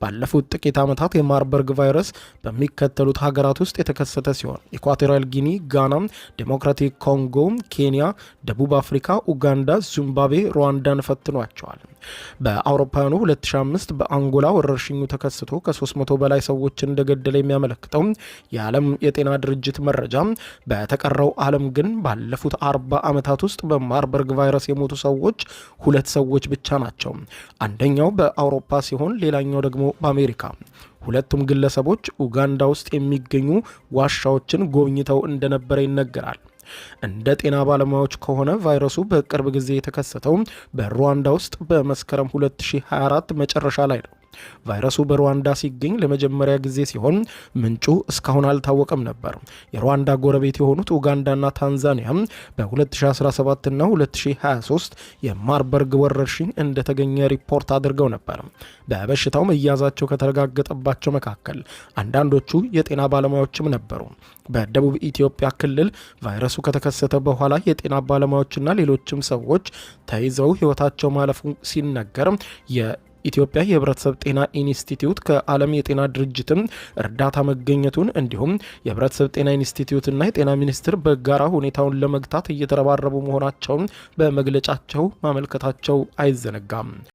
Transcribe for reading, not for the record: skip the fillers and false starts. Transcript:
ባለፉት ጥቂት ዓመታት የማርበርግ ቫይረስ በሚከተሉት ሀገራት ውስጥ የተከሰተ ሲሆን ኢኳቶሪያል ጊኒ፣ ጋና፣ ዴሞክራቲክ ኮንጎ፣ ኬንያ፣ ደቡብ አፍሪካ፣ ኡጋንዳ፣ ዚምባብዌ፣ ሩዋንዳን ፈትኗቸዋል። በአውሮፓውያኑ 2005 በአንጎላ ወረርሽኙ ተከስቶ ከ300 በላይ ሰዎችን እንደገደለ የሚያመለክተው የዓለም የጤና ድርጅት መረጃ በተቀረው ዓለም ግን ባለፉት 40 ዓመታት ውስጥ በማርበርግ ቫይረስ የሞቱ ሰዎች 2 ሰዎች ብቻ ናቸው። አንደኛው በአውሮፓ ሲሆን ሌላኛው ደግሞ በአሜሪካ። ሁለቱም ግለሰቦች ኡጋንዳ ውስጥ የሚገኙ ዋሻዎችን ጎብኝተው እንደነበረ ይነገራል። እንደ ጤና ባለሙያዎች ከሆነ ቫይረሱ በቅርብ ጊዜ የተከሰተው በሩዋንዳ ውስጥ በመስከረም 2024 መጨረሻ ላይ ነው። ቫይረሱ በሩዋንዳ ሲገኝ ለመጀመሪያ ጊዜ ሲሆን ምንጩ እስካሁን አልታወቀም ነበር። የሩዋንዳ ጎረቤት የሆኑት ኡጋንዳና ታንዛኒያ በ2017 እና 2023 የማርበርግ ወረርሽኝ እንደተገኘ ሪፖርት አድርገው ነበር። በበሽታው መያዛቸው ከተረጋገጠባቸው መካከል አንዳንዶቹ የጤና ባለሙያዎችም ነበሩ። በደቡብ ኢትዮጵያ ክልል ቫይረሱ ከተከሰተ በኋላ የጤና ባለሙያዎችና ሌሎችም ሰዎች ተይዘው ሕይወታቸው ማለፉ ሲነገር የኢትዮጵያ የህብረተሰብ ጤና ኢንስቲትዩት ከዓለም የጤና ድርጅትም እርዳታ መገኘቱን እንዲሁም የህብረተሰብ ጤና ኢንስቲትዩትና የጤና ሚኒስቴር በጋራ ሁኔታውን ለመግታት እየተረባረቡ መሆናቸውን በመግለጫቸው ማመልከታቸው አይዘነጋም።